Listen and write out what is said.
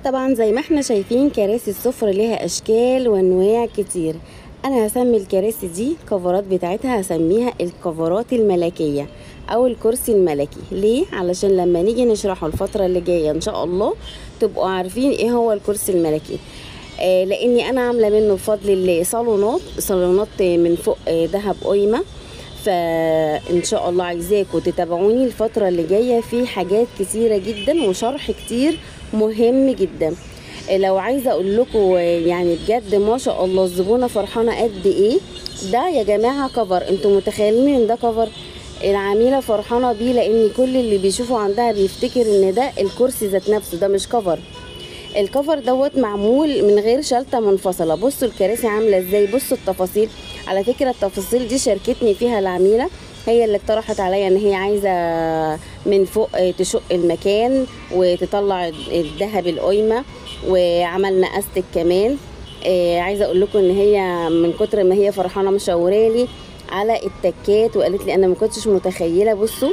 طبعا زي ما احنا شايفين كراسي السفرة ليها اشكال وانواع كتير. انا هسمي الكراسي دي كفرات بتاعتها هسميها الكفرات الملكية او الكرسي الملكي. ليه؟ علشان لما نيجي نشرحه الفترة اللي جاية ان شاء الله تبقوا عارفين ايه هو الكرسي الملكي. لاني انا عاملة منه بفضل الله صالونات من فوق دهب قيمة. فان شاء الله عايزاكم تتابعوني الفترة اللي جاية في حاجات كتيرة جدا وشرح كتير مهم جدا. لو عايزه اقول لكم يعني بجد ما شاء الله الزبونه فرحانه قد ايه. ده يا جماعه كفر، انتوا متخيلين ان ده كفر؟ العميله فرحانه بيه لان كل اللي بيشوفه عندها بيفتكر ان ده الكرسي ذات نفسه، ده مش كفر. الكفر دوت معمول من غير شلته منفصله. بصوا الكراسي عامله ازاي، بصوا التفاصيل. على فكره التفاصيل دي شاركتني فيها العميله، هي اللي اقترحت عليا ان هي عايزه من فوق تشق المكان وتطلع الذهب القايمه، وعملنا استك كمان. عايزه اقول لكم ان هي من كتر ما هي فرحانه مشاورالي على التكات، وقالت لي انا ما كنتش متخيله. بصوا